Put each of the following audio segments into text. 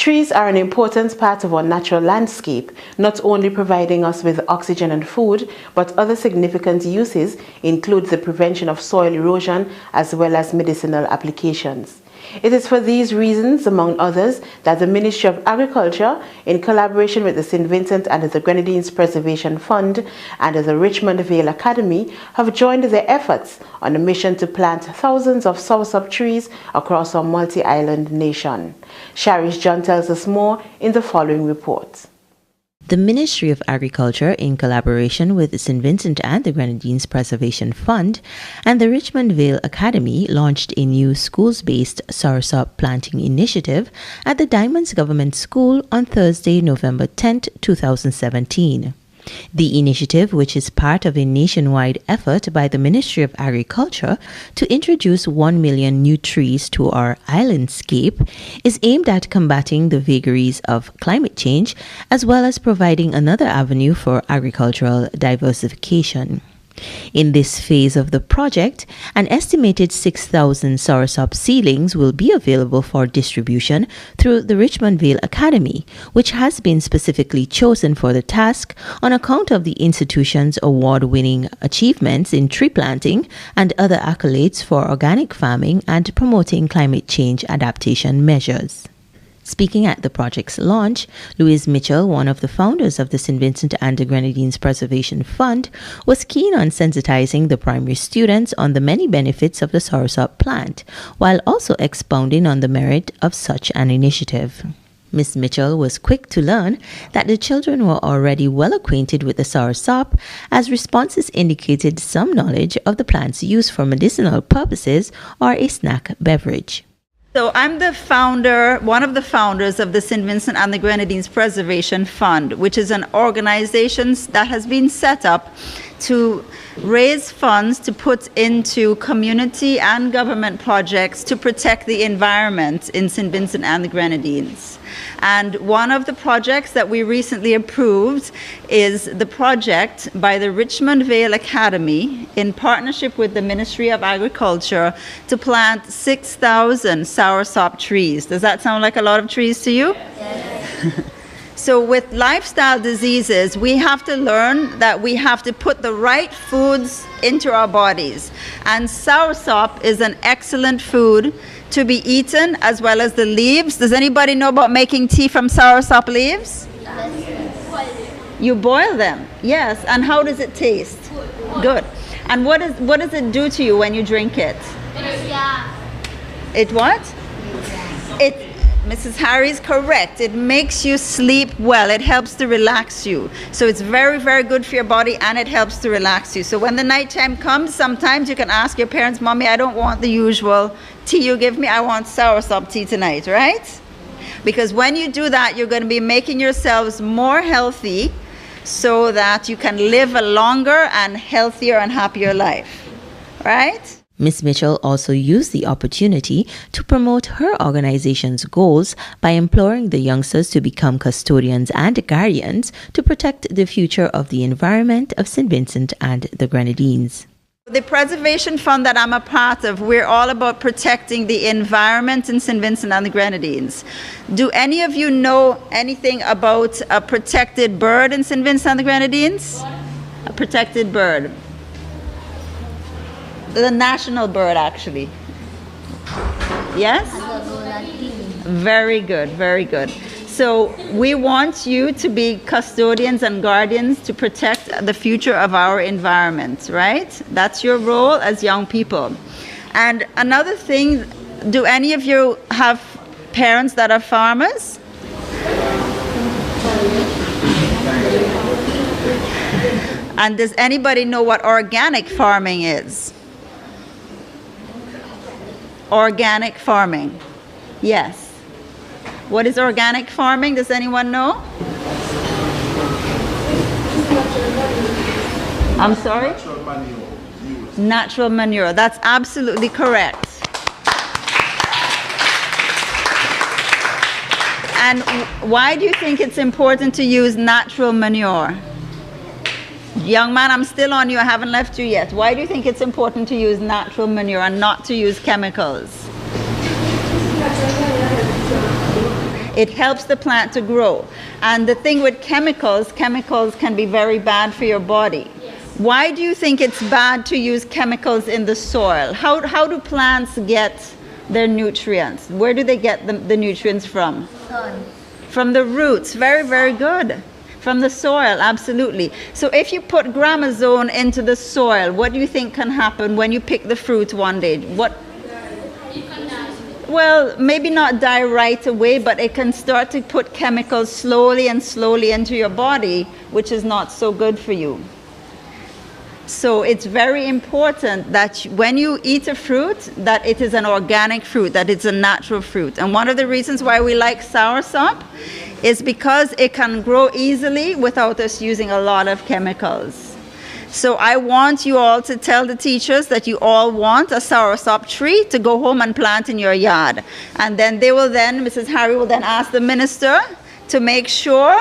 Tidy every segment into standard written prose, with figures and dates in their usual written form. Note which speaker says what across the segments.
Speaker 1: Trees are an important part of our natural landscape, not only providing us with oxygen and food, but other significant uses include the prevention of soil erosion as well as medicinal applications. It is for these reasons, among others, that the Ministry of Agriculture, in collaboration with the St. Vincent and the Grenadines Preservation Fund and the Richmond Vale Academy, have joined their efforts on a mission to plant thousands of soursop trees across our multi-island nation. Sharish John tells us more in the following report.
Speaker 2: The Ministry of Agriculture, in collaboration with the St. Vincent and the Grenadines Preservation Fund and the Richmond Vale Academy, launched a new schools-based Soursop Planting initiative at the Diamonds Government School on Thursday, November 10, 2017. The initiative, which is part of a nationwide effort by the Ministry of Agriculture to introduce 1 million new trees to our islandscape, is aimed at combating the vagaries of climate change as well as providing another avenue for agricultural diversification. In this phase of the project, an estimated 6,000 soursop seedlings will be available for distribution through the Richmond Vale Academy, which has been specifically chosen for the task on account of the institution's award-winning achievements in tree planting and other accolades for organic farming and promoting climate change adaptation measures. Speaking at the project's launch, Louise Mitchell, one of the founders of the St. Vincent and the Grenadines Preservation Fund, was keen on sensitizing the primary students on the many benefits of the soursop plant, while also expounding on the merit of such an initiative. Ms. Mitchell was quick to learn that the children were already well acquainted with the soursop, as responses indicated some knowledge of the plant's use for medicinal purposes or a snack beverage.
Speaker 3: So I'm the founder, one of the founders of the St. Vincent and the Grenadines Preservation Fund, which is an organization that has been set up to raise funds to put into community and government projects to protect the environment in St. Vincent and the Grenadines. And one of the projects that we recently approved is the project by the Richmond Vale Academy in partnership with the Ministry of Agriculture to plant 6,000 soursop trees. Does that sound like a lot of trees to you? Yes. So with lifestyle diseases, we have to learn that we have to put the right foods into our bodies. And soursop is an excellent food to be eaten, as well as the leaves. Does anybody know about making tea from soursop leaves? Yes. You boil them, yes. And how does it taste? Good. And what does it do to you when you drink it? It what? Mrs. Harry's correct. It makes you sleep well. It helps to relax you. So it's very, very good for your body, and it helps to relax you. So when the nighttime comes, sometimes you can ask your parents, Mommy, I don't want the usual tea you give me. I want soursop tea tonight, right? Because when you do that, you're going to be making yourselves more healthy so that you can live a longer and healthier and happier life, right?
Speaker 2: Ms. Mitchell also used the opportunity to promote her organization's goals by imploring the youngsters to become custodians and guardians to protect the future of the environment of St. Vincent and the Grenadines.
Speaker 3: The Preservation Fund that I'm a part of, we're all about protecting the environment in St. Vincent and the Grenadines. Do any of you know anything about a protected bird in St. Vincent and the Grenadines? A protected bird. The national bird, actually. Yes? Very good, very good. So we want you to be custodians and guardians to protect the future of our environment, right? That's your role as young people. And another thing, do any of you have parents that are farmers? And does anybody know what organic farming is? Organic farming. Yes. What is organic farming? Does anyone know? I'm sorry? Natural manure. Natural manure. That's absolutely correct. And why do you think it's important to use natural manure? Young man, I'm still on you. I haven't left you yet. Why do you think it's important to use natural manure and not to use chemicals? It helps the plant to grow. And the thing with chemicals, chemicals can be very bad for your body. Why do you think it's bad to use chemicals in the soil? How do plants get their nutrients? Where do they get the nutrients from?
Speaker 4: Sun.
Speaker 3: From the roots. Very, very good. From the soil, absolutely. So if you put gramazone into the soil, what do you think can happen when you pick the fruit one day? Well, maybe not die right away, but it can start to put chemicals slowly and slowly into your body, which is not so good for you. So it's very important that when you eat a fruit, that it is an organic fruit, that it's a natural fruit. And one of the reasons why we like soursop is because it can grow easily without us using a lot of chemicals. So I want you all to tell the teachers that you all want a soursop tree to go home and plant in your yard. And then Mrs. Harry will then ask the minister to make sure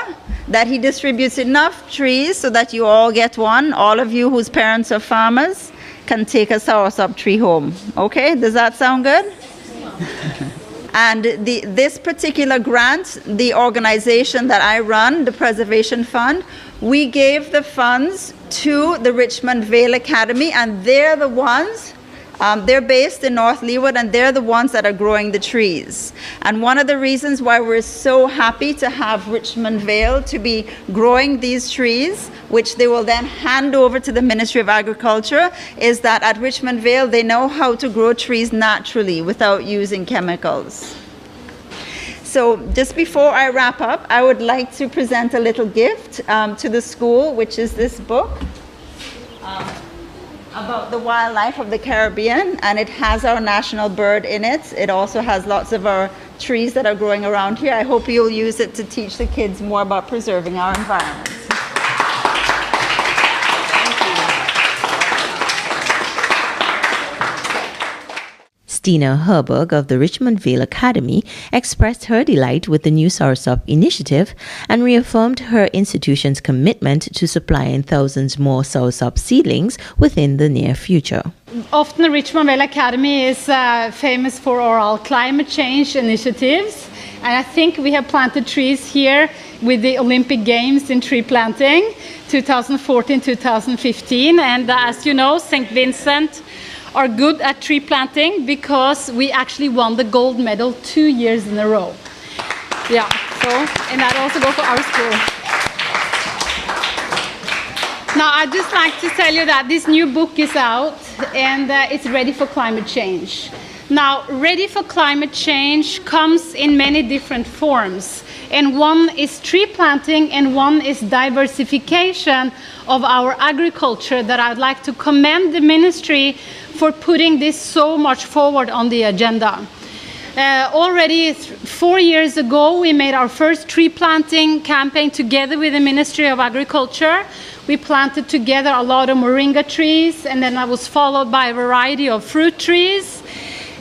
Speaker 3: that he distributes enough trees so that you all get one. All of you whose parents are farmers can take a soursop tree home. Okay, does that sound good? And this particular grant, the organization that I run, the Preservation Fund, we gave the funds to the Richmond Vale Academy, and they're the ones, they're based in North Leeward, and they're the ones that are growing the trees. And one of the reasons why we're so happy to have Richmond Vale to be growing these trees, which they will then hand over to the Ministry of Agriculture, is that at Richmond Vale they know how to grow trees naturally without using chemicals. So just before I wrap up, I would like to present a little gift to the school, which is this book about the wildlife of the Caribbean, and it has our national bird in it. It also has lots of our trees that are growing around here. I hope you'll use it to teach the kids more about preserving our environment.
Speaker 2: Stina Herberg of the Richmond Vale Academy expressed her delight with the new Soursop initiative and reaffirmed her institution's commitment to supplying thousands more Soursop seedlings within the near future.
Speaker 5: Often the Richmond Vale Academy is famous for our climate change initiatives, and I think we have planted trees here with the Olympic Games in tree planting 2014-2015, and as you know, St. Vincent are good at tree planting because we actually won the gold medal 2 years in a row. Yeah, so, and that also goes for our school. Now, I'd just like to tell you that this new book is out, and it's ready for climate change. Now, ready for climate change comes in many different forms, and one is tree planting and one is diversification of our agriculture, that I'd like to commend the ministry for putting this so much forward on the agenda. Already 4 years ago, we made our first tree planting campaign together with the Ministry of Agriculture. We planted together a lot of moringa trees, and then that was followed by a variety of fruit trees.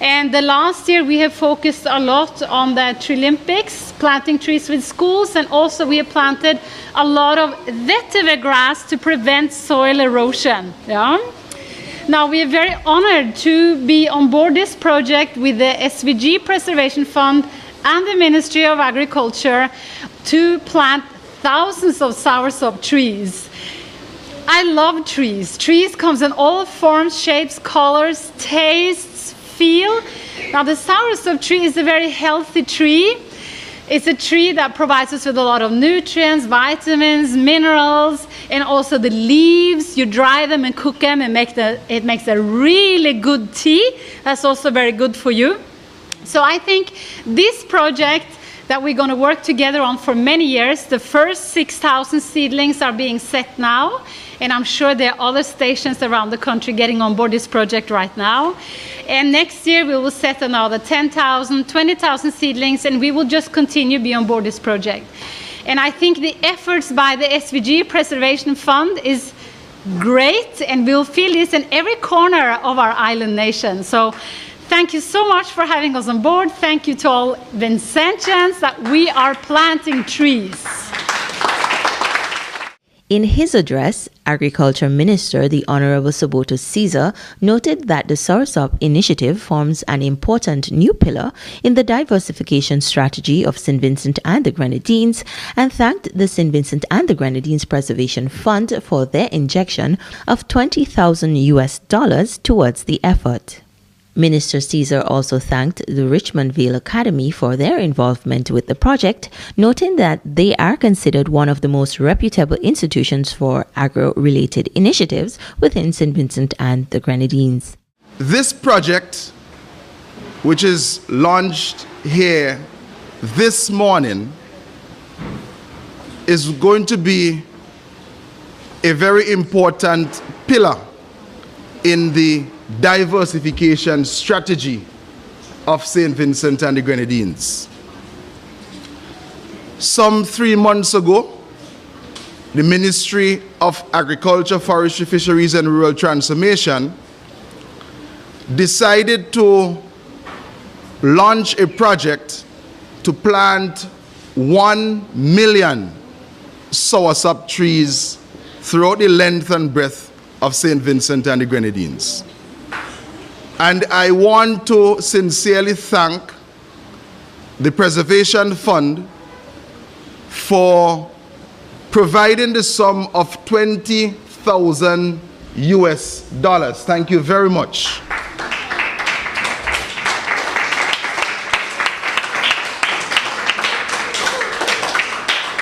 Speaker 5: And the last year we have focused a lot on the Tree Olympics, planting trees with schools, and also we have planted a lot of vetiver grass to prevent soil erosion. Yeah? Now, we are very honored to be on board this project with the SVG Preservation Fund and the Ministry of Agriculture to plant thousands of soursop trees. I love trees. Trees comes in all forms, shapes, colors, tastes, feel. Now, the soursop tree is a very healthy tree. It's a tree that provides us with a lot of nutrients, vitamins, minerals, and also the leaves. You dry them and cook them and it makes a really good tea. That's also very good for you. So I think this project that we're going to work together on for many years, the first 6,000 seedlings are being set now, and I'm sure there are other stations around the country getting on board this project right now. And next year we will set another 10,000, 20,000 seedlings, and we will just continue to be on board this project. And I think the efforts by the SVG Preservation Fund is great, and we'll feel this in every corner of our island nation. So thank you so much for having us on board. Thank you to all Vincentians that we are planting trees.
Speaker 2: In his address, Agriculture Minister, the Honorable Soboto Caesar, noted that the Soursop initiative forms an important new pillar in the diversification strategy of St. Vincent and the Grenadines and thanked the St. Vincent and the Grenadines Preservation Fund for their injection of $20,000 towards the effort. Minister Caesar also thanked the Richmond Vale Academy for their involvement with the project, noting that they are considered one of the most reputable institutions for agro-related initiatives within St. Vincent and the Grenadines.
Speaker 4: This project, which is launched here this morning, is going to be a very important pillar in the diversification strategy of St. Vincent and the Grenadines. Some 3 months ago, the Ministry of Agriculture, Forestry, Fisheries and Rural Transformation decided to launch a project to plant 1 million soursop trees throughout the length and breadth of St. Vincent and the Grenadines. And I want to sincerely thank the Preservation Fund for providing the sum of $20,000. Thank you very much.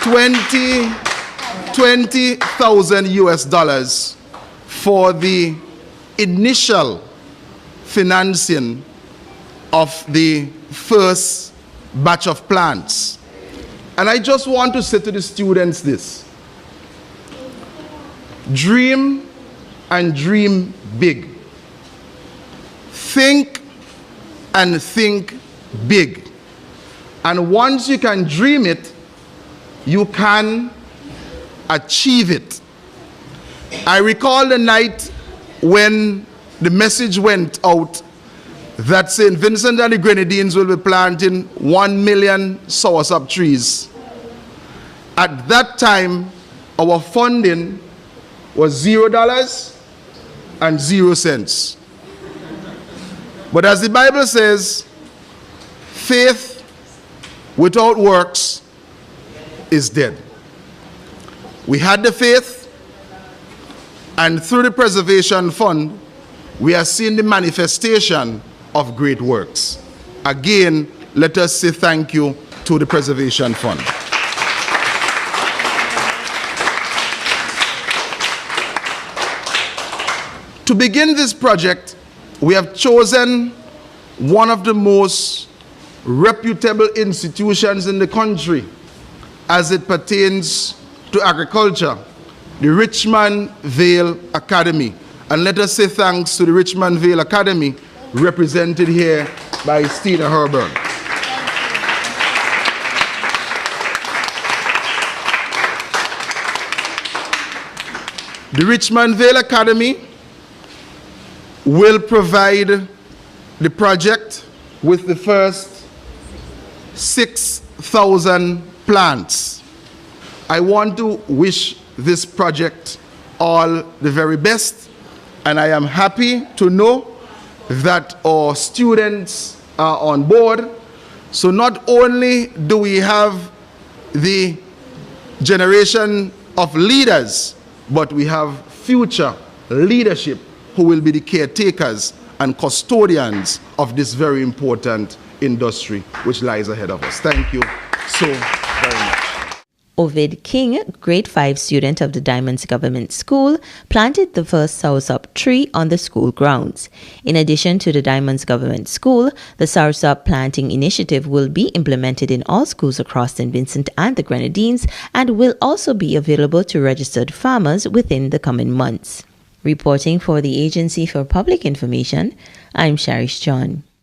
Speaker 4: $20,000 for the initial financing of the first batch of plants. And I just want to say to the students this: dream and dream big. Think and think big. And once you can dream it, you can achieve it. I recall the night when the message went out that St. Vincent and the Grenadines will be planting 1 million soursop trees. At that time, our funding was $0 and 0 cents. But as the Bible says, faith without works is dead. We had the faith, and through the Preservation Fund, we are seeing the manifestation of great works. Again, let us say thank you to the Preservation Fund. To begin this project, we have chosen one of the most reputable institutions in the country as it pertains to agriculture, the Richmond Vale Academy. And let us say thanks to the Richmond Vale Academy, represented here by Stina Herburn. The Richmond Vale Academy will provide the project with the first 6,000 plants. I want to wish this project all the very best, and I am happy to know that our students are on board. So not only do we have the generation of leaders, but we have future leadership who will be the caretakers and custodians of this very important industry which lies ahead of us. Thank you so very much.
Speaker 2: Ovid King, grade 5 student of the Diamonds Government School, planted the first soursop tree on the school grounds. In addition to the Diamonds Government School, the Soursop Planting initiative will be implemented in all schools across St. Vincent and the Grenadines and will also be available to registered farmers within the coming months. Reporting for the Agency for Public Information, I'm Sharish John.